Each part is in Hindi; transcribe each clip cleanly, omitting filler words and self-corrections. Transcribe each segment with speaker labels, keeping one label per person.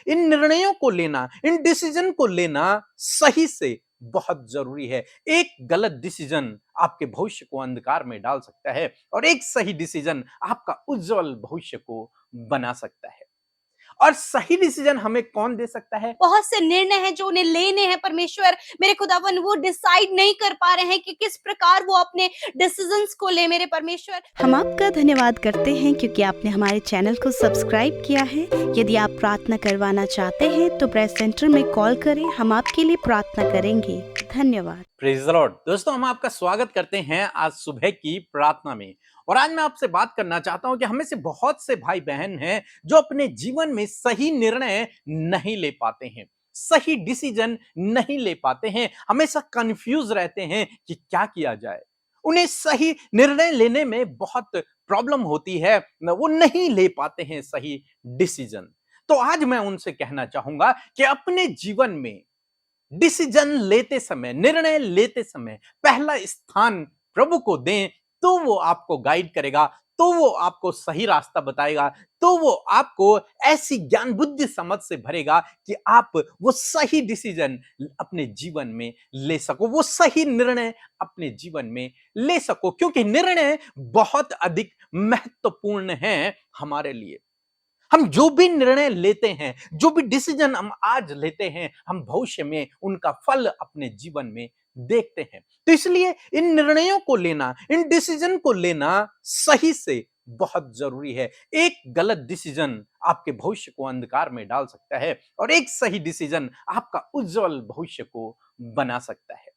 Speaker 1: इन निर्णयों को लेना, इन डिसीजन को लेना सही से बहुत जरूरी है। एक गलत डिसीजन आपके भविष्य को अंधकार में डाल सकता है और एक सही डिसीजन आपका उज्जवल भविष्य को बना सकता है। और सही डिसीजन हमें कौन दे सकता है?
Speaker 2: बहुत से निर्णय हैं जो उन्हें लेने हैं परमेश्वर मेरे खुदावन, वो डिसाइड नहीं कर पा रहे हैं कि किस प्रकार वो अपने डिसीजंस को ले मेरे परमेश्वर।
Speaker 3: हम आपका धन्यवाद करते हैं क्योंकि आपने हमारे चैनल को सब्सक्राइब किया है। यदि आप प्रार्थना करवाना चाहते हैं तो प्रेस सेंटर में कॉल करें, हम आपके लिए प्रार्थना करेंगे। धन्यवाद।
Speaker 1: Praise the Lord. दोस्तों, हम आपका स्वागत करते हैं आज सुबह की प्रार्थना में। और आज मैं आपसे बात करना चाहता हूं कि हमें से बहुत से भाई बहन हैं जो अपने जीवन में सही निर्णय नहीं ले पाते हैं, सही डिसीजन नहीं ले पाते हैं, हमेशा कंफ्यूज रहते हैं कि क्या किया जाए। उन्हें सही निर्णय लेने में बहुत प्रॉब्लम होती है, वो नहीं ले पाते हैं सही डिसीजन। तो आज मैं उनसे कहना चाहूंगा कि अपने जीवन में डिसीजन लेते समय, निर्णय लेते समय पहला स्थान प्रभु को दें, तो वो आपको गाइड करेगा, तो वो आपको सही रास्ता बताएगा, तो वो आपको ऐसी ज्ञान बुद्धि समझ से भरेगा कि आप वो सही डिसीजन अपने जीवन में ले सको, वो सही निर्णय अपने जीवन में ले सको, क्योंकि निर्णय बहुत अधिक महत्वपूर्ण है हमारे लिए। हम जो भी निर्णय लेते हैं, जो भी डिसीजन हम आज लेते हैं, हम भविष्य में उनका फल अपने जीवन में देखते हैं। तो इसलिए इन निर्णयों को लेना, इन डिसीजन को लेना सही से बहुत जरूरी है। एक गलत डिसीजन आपके भविष्य को अंधकार में डाल सकता है और एक सही डिसीजन आपका उज्जवल भविष्य को बना सकता है।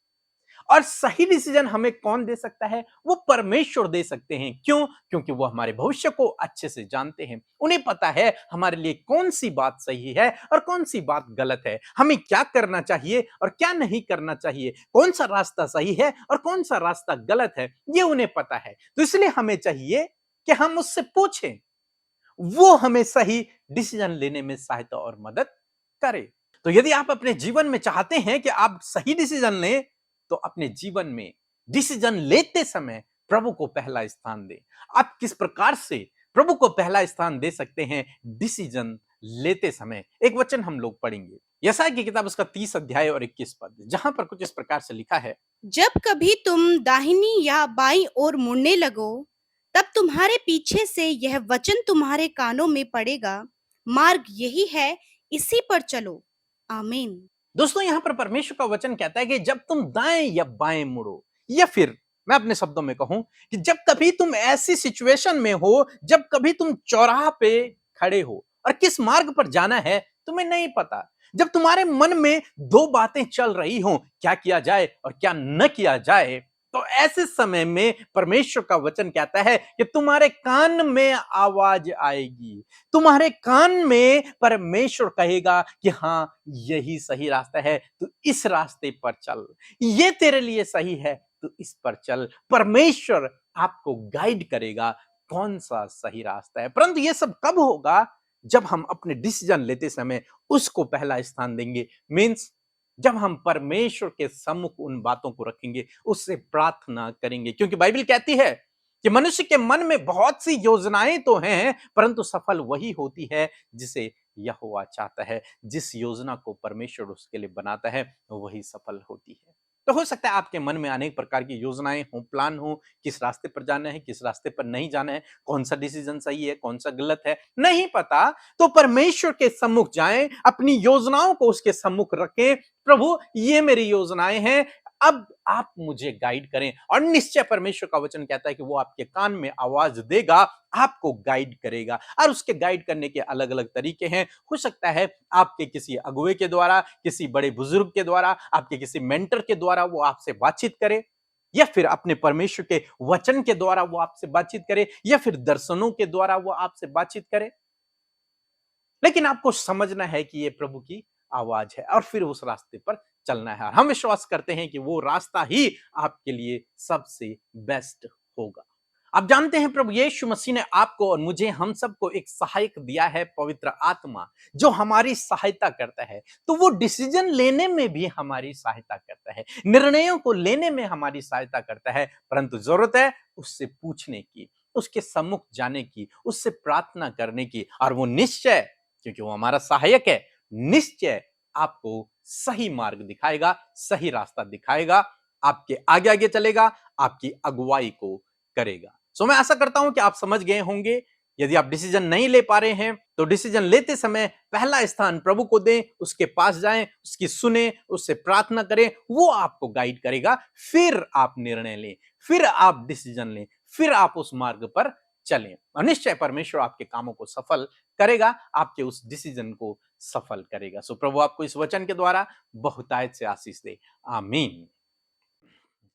Speaker 1: और सही डिसीजन हमें कौन दे सकता है? वो परमेश्वर दे सकते हैं। क्यों? क्योंकि वो हमारे भविष्य को अच्छे से जानते हैं। उन्हें पता है हमारे लिए कौन सी बात सही है और कौन सी बात गलत है, हमें क्या करना चाहिए और क्या नहीं करना चाहिए, कौन सा रास्ता सही है और कौन सा रास्ता गलत है, ये उन्हें पता है। तो इसलिए हमें चाहिए कि हम उससे पूछें, वो हमें सही डिसीजन लेने में सहायता और मदद करे। तो यदि आप अपने जीवन में चाहते हैं कि आप सही डिसीजन लें, तो अपने जीवन में डिसीजन लेते समय प्रभु को पहला स्थान दें। आप किस प्रकार से प्रभु को पहला स्थान दे सकते हैं डिसीजन लेते समय? एक वचन हम लोग पढ़ेंगे, यशायाह की किताब उसका 30 अध्याय और 21 पद, जहां पर कुछ इस प्रकार से लिखा है।
Speaker 2: जब कभी तुम दाहिनी या बाईं ओर मुड़ने लगो, तब तुम्हारे पीछे से यह वचन तुम्हारे कानों में पड़ेगा, मार्ग यही है, इसी पर चलो। आमीन।
Speaker 1: दोस्तों, यहां पर परमेश्वर का वचन कहता है कि जब तुम दाएं या बाएं मुड़ो, या फिर मैं अपने शब्दों में कहूं कि जब कभी तुम ऐसी सिचुएशन में हो, जब कभी तुम चौराहा पे खड़े हो और किस मार्ग पर जाना है तुम्हें नहीं पता, जब तुम्हारे मन में दो बातें चल रही हो, क्या किया जाए और क्या न किया जाए, तो ऐसे समय में परमेश्वर का वचन कहता है कि तुम्हारे कान में आवाज आएगी, तुम्हारे कान में परमेश्वर कहेगा कि हाँ, यही सही रास्ता है, तू इस रास्ते पर चल, ये तेरे लिए सही है, तू इस पर चल। परमेश्वर आपको गाइड करेगा कौन सा सही रास्ता है। परंतु ये सब कब होगा? जब हम अपने डिसीजन लेते समय उसको पहला स्थान देंगे। मीन्स जब हम परमेश्वर के सम्मुख उन बातों को रखेंगे, उससे प्रार्थना करेंगे, क्योंकि बाइबल कहती है कि मनुष्य के मन में बहुत सी योजनाएं तो हैं, परंतु सफल वही होती है जिसे यहोवा चाहता है। जिस योजना को परमेश्वर उसके लिए बनाता है वही सफल होती है। तो हो सकता है आपके मन में अनेक प्रकार की योजनाएं हो, प्लान हो, किस रास्ते पर जाना है, किस रास्ते पर नहीं जाना है, कौन सा डिसीजन सही है, कौन सा गलत है, नहीं पता। तो परमेश्वर के सम्मुख जाएं, अपनी योजनाओं को उसके सम्मुख रखें। प्रभु, ये मेरी योजनाएं हैं, अब आप मुझे गाइड करें। और निश्चय परमेश्वर का वचन कहता है कि वो आपके कान में आवाज देगा, आपको गाइड करेगा। और उसके गाइड करने के अलग अलग तरीके हैं। हो सकता है आपके किसी अगुवे के द्वारा, किसी बड़े बुजुर्ग के द्वारा, आपके किसी मेंटर के द्वारा वो आपसे बातचीत करे, या फिर अपने परमेश्वर के वचन के द्वारा वो आपसे बातचीत करे, या फिर दर्शनों के द्वारा वो आपसे बातचीत करे। लेकिन आपको समझना है कि ये प्रभु की आवाज है और फिर उस रास्ते पर चलना है। हम विश्वास करते हैं कि वो रास्ता ही आपके लिए सबसे बेस्ट होगा। आप जानते हैं प्रभु यीशु मसीह ने आपको और मुझे, हम सबको एक सहायक दिया है, पवित्र आत्मा, जो हमारी सहायता करता है। तो वो डिसीजन लेने में भी हमारी सहायता करता है, निर्णयों को लेने में हमारी सहायता करता है। परंतु जरूरत है उससे पूछने की, उसके सम्मुख जाने की, उससे प्रार्थना करने की। और वो निश्चय, क्योंकि वो हमारा सहायक है, निश्चय आपको सही मार्ग दिखाएगा, सही रास्ता दिखाएगा, आपके आगे आगे चलेगा, आपकी अगुवाई को करेगा। सो मैं आशा करता हूं कि आप समझ गए होंगे। यदि आप डिसीजन नहीं ले पा रहे हैं तो डिसीजन लेते समय पहला स्थान प्रभु को दें, उसके पास जाएं, उसकी सुने, उससे प्रार्थना करें, वो आपको गाइड करेगा। फिर आप निर्णय लें, फिर आप डिसीजन लें, फिर आप उस मार्ग पर चलें और निश्चय परमेश्वर आपके कामों को सफल करेगा, आपके उस डिसीजन को सफल करेगा। सो प्रभु आपको इस वचन के द्वारा बहुतायत से आशीष दे। आमीन।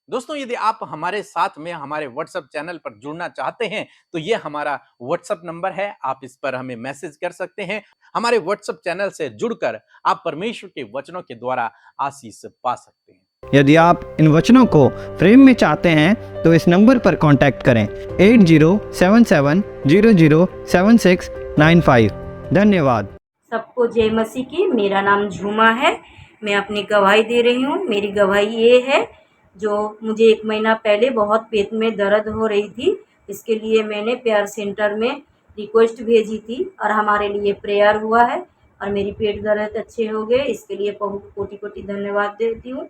Speaker 1: दोस्तों, यदि आप हमारे साथ में हमारे व्हाट्सएप चैनल पर जुड़ना चाहते हैं तो ये हमारा व्हाट्सएप नंबर है, आप इस पर हमें मैसेज कर सकते हैं। हमारे व्हाट्सएप चैनल से जुड़कर आप परमेश्वर के वचनों के द्वारा आशीष पा सकते हैं।
Speaker 4: यदि आप इन वचनों को फ्रेम में चाहते हैं तो इस नंबर पर कांटेक्ट करें 8077007695। धन्यवाद।
Speaker 5: सबको जय मसीह की। मेरा नाम झूमा है। मैं अपनी गवाही दे रही हूँ। मेरी गवाही ये है, जो मुझे 1 महीना पहले बहुत पेट में दर्द हो रही थी, इसके लिए मैंने प्यार सेंटर में रिक्वेस्ट भेजी थी और हमारे लिए प्रेयर हुआ है और मेरी पेट दर्द अच्छे हो गए। इसके लिए प्रभु को कोटि कोटि धन्यवाद देती हूँ।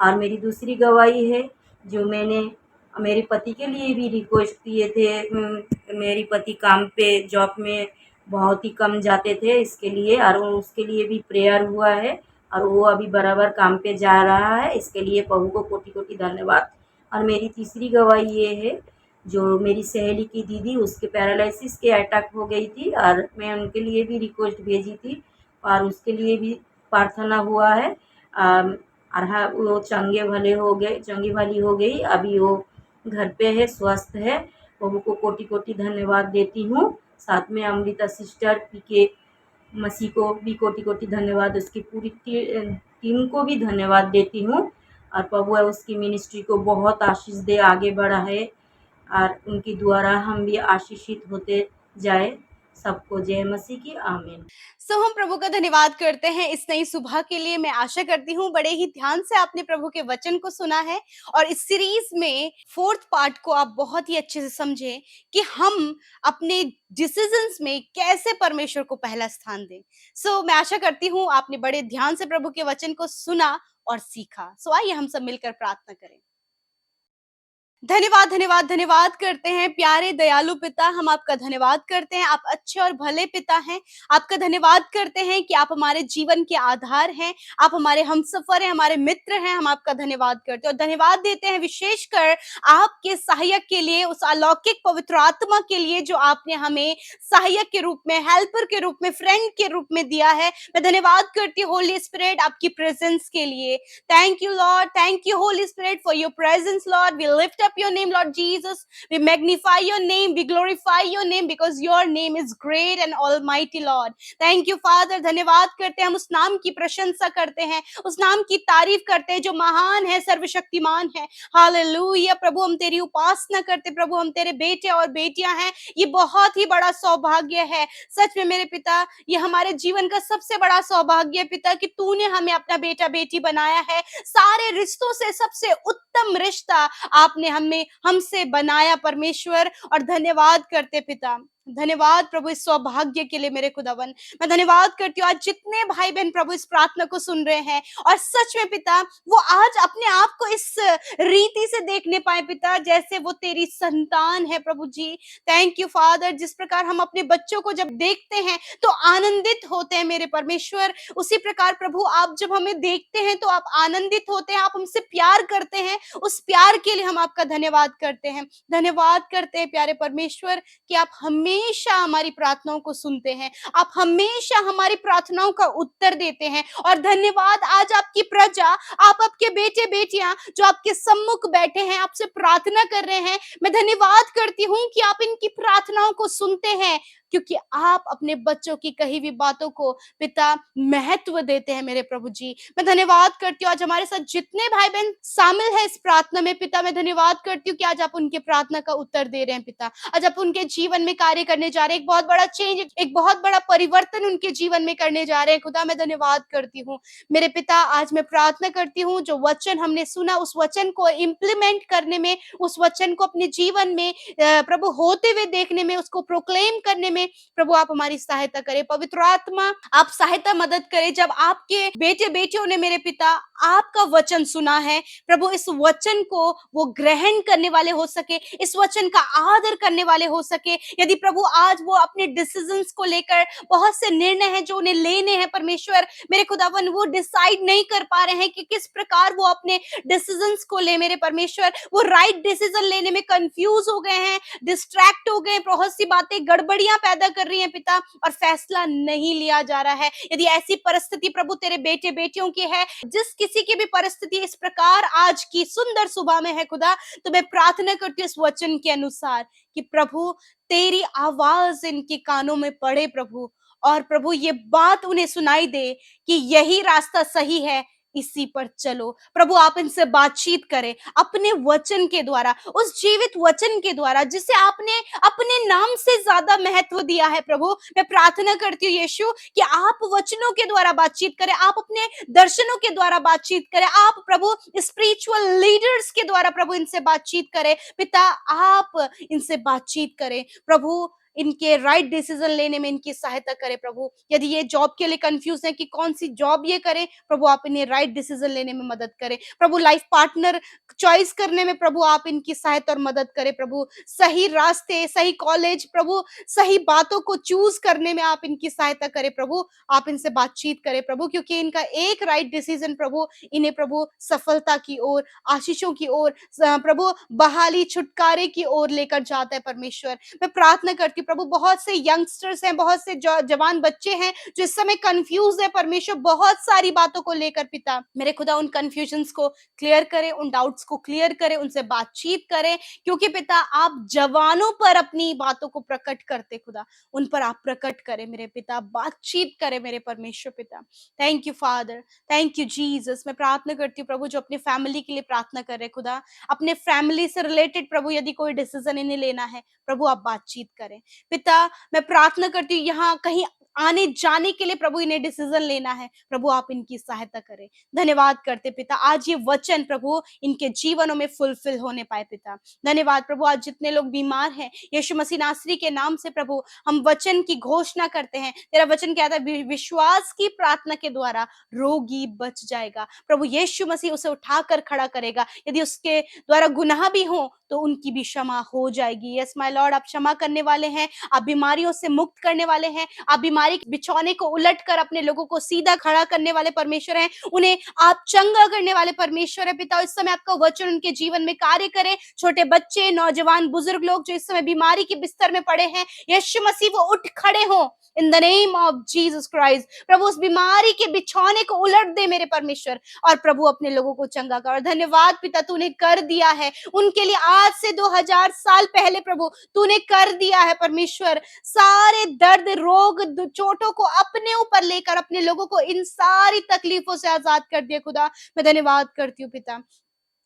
Speaker 5: और मेरी दूसरी गवाही है, जो मैंने मेरे पति के लिए भी रिक्वेस्ट किए थे। मेरे पति काम पे जॉब में बहुत ही कम जाते थे, इसके लिए और उसके लिए भी प्रेयर हुआ है और वो अभी बराबर काम पे जा रहा है। इसके लिए प्रभु को कोटि कोटि धन्यवाद। और मेरी तीसरी गवाही ये है, जो मेरी सहेली की दीदी, उसके पैरालिसिस के अटैक हो गई थी और मैं उनके लिए भी रिक्वेस्ट भेजी थी और उसके लिए भी प्रार्थना हुआ है। और हाँ, वो चंगे भली हो गई। अभी वो घर पे है, स्वस्थ है। प्रभु को कोटि कोटि धन्यवाद देती हूँ। साथ में अमृता सिस्टर पीके मसीह को भी कोटि कोटि धन्यवाद, उसकी पूरी टीम को भी धन्यवाद देती हूँ। और प्रभु है उसकी मिनिस्ट्री को बहुत आशीष दे, आगे बढ़ाए और उनकी द्वारा हम भी आशीषित होते जाए। सबको जय मसीह की। आमीन।
Speaker 2: सो हम प्रभु का धन्यवाद करते हैं इस नई सुबह के लिए। मैं आशा करती हूँ बड़े ही ध्यान से आपने प्रभु के वचन को सुना है और इस सीरीज में 4th पार्ट को आप बहुत ही अच्छे से समझे कि हम अपने डिसीजंस में कैसे परमेश्वर को पहला स्थान दें। सो मैं आशा करती हूँ आपने बड़े ध्यान से प्रभु के वचन को सुना और सीखा। सो आइए हम सब मिलकर प्रार्थना करें। धन्यवाद धन्यवाद धन्यवाद करते हैं प्यारे दयालु पिता, हम आपका धन्यवाद करते हैं। आप अच्छे और भले पिता हैं। आपका धन्यवाद करते हैं कि आप हमारे जीवन के आधार हैं, आप हमारे हमसफर हैं, हमारे मित्र हैं। हम आपका धन्यवाद करते हैं और धन्यवाद देते हैं विशेषकर आपके सहायक के लिए, उस अलौकिक पवित्र आत्मा के लिए जो आपने हमें सहायक के रूप में, हेल्पर के रूप में, फ्रेंड के रूप में दिया है। मैं धन्यवाद करती हूँ होली स्पिरिट आपकी प्रेजेंस के लिए। Thank you Lord, thank you Holy Spirit for your presence Lord. We lift up your name, Lord Jesus. We magnify your name, we glorify your name because your name is great and almighty, Lord. Thank you, Father. धन्यवाद करते हैं, हम उस नाम की प्रशंसा करते हैं, उस नाम की तारीफ करते हैं जो महान है, सर्वशक्तिमान है। हालेलुया। प्रभु हम तेरी उपासना करते, प्रभु हम तेरे बेटे और बेटियां हैं। ये बहुत ही बड़ा सौभाग्य है सच में मेरे पिता, ये हमारे जीवन का सबसे बड़ा सौभाग्य है पिता कि तूने हमें अपना बेटा बेटी बनाया है। सारे रिश्तों से सबसे उत्तम रिश्ता आपने हमसे बनाया परमेश्वर, और धन्यवाद करते पिता। धन्यवाद प्रभु इस सौभाग्य के लिए मेरे खुदावन। मैं धन्यवाद करती हूँ आज जितने भाई बहन प्रभु इस प्रार्थना को सुन रहे हैं और सच में पिता वो आज अपने आप को इस रीति से देखने पाए पिता जैसे वो तेरी संतान है प्रभु जी। Thank you father. जिस प्रकार हम अपने बच्चों को जब देखते हैं तो आनंदित होते हैं मेरे परमेश्वर, उसी प्रकार प्रभु आप जब हमें देखते हैं तो आप आनंदित होते हैं, आप हमसे प्यार करते हैं। उस प्यार के लिए हम आपका धन्यवाद करते हैं। धन्यवाद करते हैं प्यारे परमेश्वर कि आप हमेशा हमारी प्रार्थनाओं को सुनते हैं, आप हमेशा हमारी प्रार्थनाओं का उत्तर देते हैं। और धन्यवाद आज आपकी प्रजा, आप आपके बेटे बेटियां जो आपके सम्मुख बैठे हैं, आपसे प्रार्थना कर रहे हैं, मैं धन्यवाद करती हूँ कि आप इनकी प्रार्थनाओं को सुनते हैं क्योंकि आप अपने बच्चों की कही हुई बातों को पिता महत्व देते हैं मेरे प्रभु जी। मैं धन्यवाद करती हूँ आज हमारे साथ जितने भाई बहन शामिल है इस प्रार्थना में पिता, मैं धन्यवाद करती हूँ कि आज आप उनके प्रार्थना का उत्तर दे रहे हैं पिता। आज आप उनके जीवन में कार्य करने जा रहे हैं, एक बहुत बड़ा चेंज, एक बहुत बड़ा परिवर्तन उनके जीवन में करने जा रहे हैं खुदा। मैं धन्यवाद करती हूँ मेरे पिता। आज मैं प्रार्थना करती हूँ जो वचन हमने सुना उस वचन को इम्प्लीमेंट करने में, उस वचन को अपने जीवन में प्रभु होते हुए देखने में, उसको प्रोक्लेम करने में में प्रभु आप हमारी सहायता करें। पवित्र आत्मा आप सहायता मदद करें। जब आपके बेटे बेटियों ने मेरे पिता आपका वचन सुना है प्रभु, इस वचन को वो ग्रहण करने वाले हो सके, इस वचन का आदर करने वाले हो सके। यदि प्रभु आज वो अपने डिसीजंस को लेकर बहुत से निर्णय हैं जो उन्हें लेने हैं परमेश्वर मेरे खुदावन, वो डिसाइड नहीं कर पा रहे हैं कि किस प्रकार वो अपने डिसीजंस को ले मेरे परमेश्वर, वो राइट डिसीजन लेने में कंफ्यूज हो गए हैं, डिस्ट्रैक्ट हो गए, बहुत सी बातें गड़बड़ियां पैदा कर रही हैं पिता, और फैसला नहीं लिया जा रहा है। यदि ऐसी परिस्थिति प्रभु तेरे बेटे बेटियों की है, जिस किसी की भी परिस्थिति इस प्रकार आज की सुंदर सुबह में है खुदा, तो मैं प्रार्थना करती हूँ इस वचन के अनुसार कि प्रभु तेरी आवाज इनके कानों में पड़े प्रभु, और प्रभु ये बात उन्हें सुनाई दे कि यही रास्ता सही है, इसी पर चलो। प्रभु आप इनसे बातचीत करें अपने वचन के द्वारा, उस जीवित वचन के द्वारा जिसे आपने अपने नाम से ज्यादा महत्व दिया है। प्रभु मैं प्रार्थना करती हूँ यीशु कि आप वचनों के द्वारा बातचीत करें, आप अपने दर्शनों के द्वारा बातचीत करें, आप प्रभु स्पिरिचुअल लीडर्स के द्वारा प्रभु इनसे बातचीत करें। पिता आप इनसे बातचीत करें प्रभु, इनके राइट डिसीजन लेने में इनकी सहायता करें प्रभु। यदि ये जॉब के लिए कंफ्यूज है कि कौन सी जॉब ये करें, प्रभु आप इन्हें राइट डिसीजन लेने में मदद करें। प्रभु लाइफ पार्टनर चॉइस करने में प्रभु आप इनकी सहायता और मदद करें प्रभु। सही रास्ते, सही कॉलेज प्रभु, सही बातों को चूज करने में आप इनकी सहायता करें प्रभु। आप इनसे बातचीत करें प्रभु, क्योंकि इनका एक राइट डिसीजन प्रभु इन्हें प्रभु सफलता की ओर, आशीषों की ओर, प्रभु बहाली छुटकारे की ओर लेकर जाता है परमेश्वर। मैं प्रार्थना करती हूँ प्रभु, बहुत से यंगस्टर्स हैं, बहुत से जवान बच्चे हैं जो इस समय कंफ्यूज है परमेश्वर, बहुत सारी बातों को लेकर पिता मेरे खुदा उन कंफ्यूजन्स को क्लियर करें, उन डाउट्स को क्लियर करें, उनसे बातचीत करें, क्योंकि पिता आप जवानों पर अपनी बातों को प्रकट करते खुदा, उन पर आप प्रकट करें मेरे पिता, बातचीत करें मेरे परमेश्वर पिता। Thank you father, thank you Jesus. मैं प्रार्थना करती हूँ प्रभु जो अपनी फैमिली के लिए प्रार्थना कर रहे खुदा, अपने फैमिली से रिलेटेड प्रभु यदि कोई डिसीजन इन्हें लेना है प्रभु आप बातचीत करें पिता। मैं प्रार्थना करती हूँ यहाँ कहीं आने जाने के लिए प्रभु इन्हें डिसीजन लेना है, प्रभु आप इनकी सहायता करें। धन्यवाद करते पिता, आज ये वचन प्रभु इनके जीवनों में फुलफिल होने पाए पिता। धन्यवाद प्रभु, आज जितने लोग बीमार हैं यीशु मसीह नासरी के नाम से प्रभु हम वचन की घोषणा करते हैं। तेरा वचन कहता है विश्वास की प्रार्थना के द्वारा रोगी बच जाएगा। प्रभु यीशु मसीह उसे उठाकर खड़ा करेगा, यदि उसके द्वारा गुनाह भी हो तो उनकी भी क्षमा हो जाएगी। यस माय लॉर्ड, आप क्षमा करने वाले हैं, आप बीमारियों से मुक्त करने वाले हैं, आप बीमारी के बिछौने को उलट कर अपने लोगों को सीधा खड़ा करने वाले परमेश्वर हैं, उन्हें आप चंगा करने वाले परमेश्वर है पिता। इस समय आपका वचन उनके जीवन में कार्य करे। छोटे बच्चे, नौजवान, बुजुर्ग लोग जो इस समय बीमारी के बिस्तर में पड़े हैं, यीशु मसीह वो उठ खड़े हो in the name of Jesus Christ. प्रभु उस बीमारी के बिछौने को उलट दे मेरे परमेश्वर, और प्रभु अपने लोगों को चंगा कर। और धन्यवाद पिता, तूने कर दिया है उनके लिए, आज से 2000 साल पहले प्रभु तूने कर दिया है परमेश्वर। सारे दर्द, रोग, चोटों को अपने ऊपर लेकर अपने लोगों को इन सारी तकलीफों से आजाद कर दिया खुदा। मैं धन्यवाद करती हूँ पिता।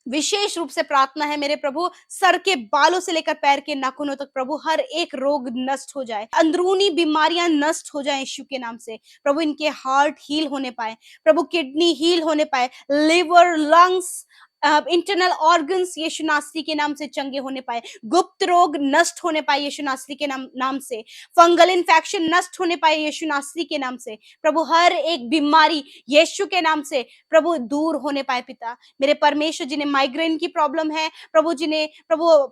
Speaker 2: विशेष रूप से प्रार्थना है मेरे प्रभु, सर के बालों से लेकर पैर के नाखूनों तक प्रभु हर एक रोग नष्ट हो जाए, अंदरूनी बीमारियां नष्ट हो जाए यीशु के नाम से। प्रभु इनके हार्ट हील होने पाए, प्रभु किडनी हील होने पाए, लिवर, लंग्स, इंटरनल ऑर्गन्स यीशु नासरी के नाम से चंगे होने पाए, गुप्त रोग नष्ट होने पाए यीशु नासरी के नाम से, फंगल इन्फेक्शन नष्ट होने पाए यीशु नासरी के नाम से। प्रभु हर एक बीमारी यीशु के नाम से प्रभु दूर होने पाए पिता। मेरे परमेश्वर, जिन्हें माइग्रेन की प्रॉब्लम है प्रभु,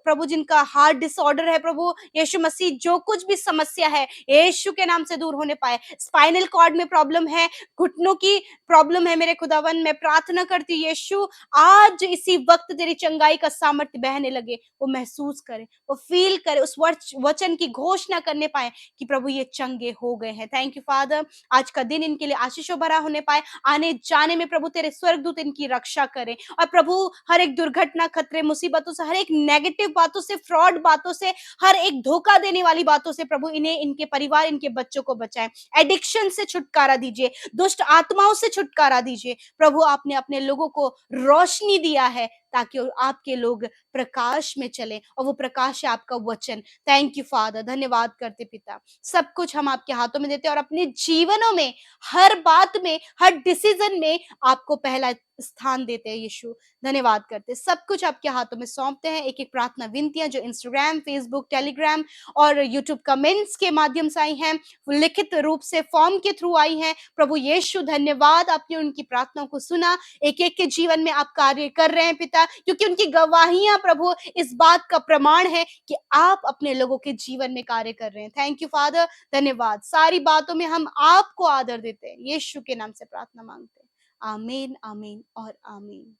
Speaker 2: प्रभु जिनका हार्ट डिसऑर्डर है प्रभु यीशु मसीह, जो कुछ भी समस्या है यीशु के नाम से दूर होने पाए। स्पाइनल कॉर्ड में प्रॉब्लम है, घुटनों की प्रॉब्लम है मेरे खुदावन, मैं प्रार्थना करती हूँ यीशु आज इसी वक्त तेरी चंगाई का सामर्थ्य बहने लगे, वो महसूस करे, वो फील करे, उस वचन की घोषणा करने पाए कि प्रभु ये चंगे हो गए हैं। थैंक यू फादर, आज का दिन इनके लिए आशीषों भरा होने पाए, आने जाने में प्रभु तेरे स्वर्गदूत इनकी रक्षा करें, और प्रभु हर एक दुर्घटना, खतरे, मुसीबतों से, हर एक नेगेटिव बातों से, फ्रॉड बातों से, हर एक धोखा देने वाली बातों से प्रभु इन्हें, इनके परिवार, इनके बच्चों को बचाएं। एडिक्शन से छुटकारा दीजिए, दुष्ट आत्माओं से छुटकारा दीजिए। प्रभु आपने अपने लोगों को रोशनी दिया है, ताकि आपके लोग प्रकाश में चले और वो प्रकाश है आपका वचन। थैंक यू फादर, धन्यवाद करते पिता। सब कुछ हम आपके हाथों में देते हैं और अपने जीवनों में हर बात में, हर डिसीजन में आपको पहला स्थान देते हैं यीशु। धन्यवाद करते हैं। सब कुछ आपके हाथों में सौंपते हैं। एक एक प्रार्थना विनतियां जो इंस्टाग्राम, फेसबुक, टेलीग्राम और यूट्यूब कमेंट्स के माध्यम से आई हैं, लिखित रूप से फॉर्म के थ्रू आई हैं। प्रभु यीशु धन्यवाद, आपने उनकी प्रार्थनाओं को सुना। एक एक के जीवन में आप कार्य कर रहे हैं पिता, क्योंकि उनकी गवाहियां प्रभु इस बात का प्रमाण है कि आप अपने लोगों के जीवन में कार्य कर रहे हैं। थैंक यू फादर, धन्यवाद। सारी बातों में हम आपको आदर देते हैं। यीशु के नाम से प्रार्थना मांगते हैं। आमीन, आमीन और आमीन।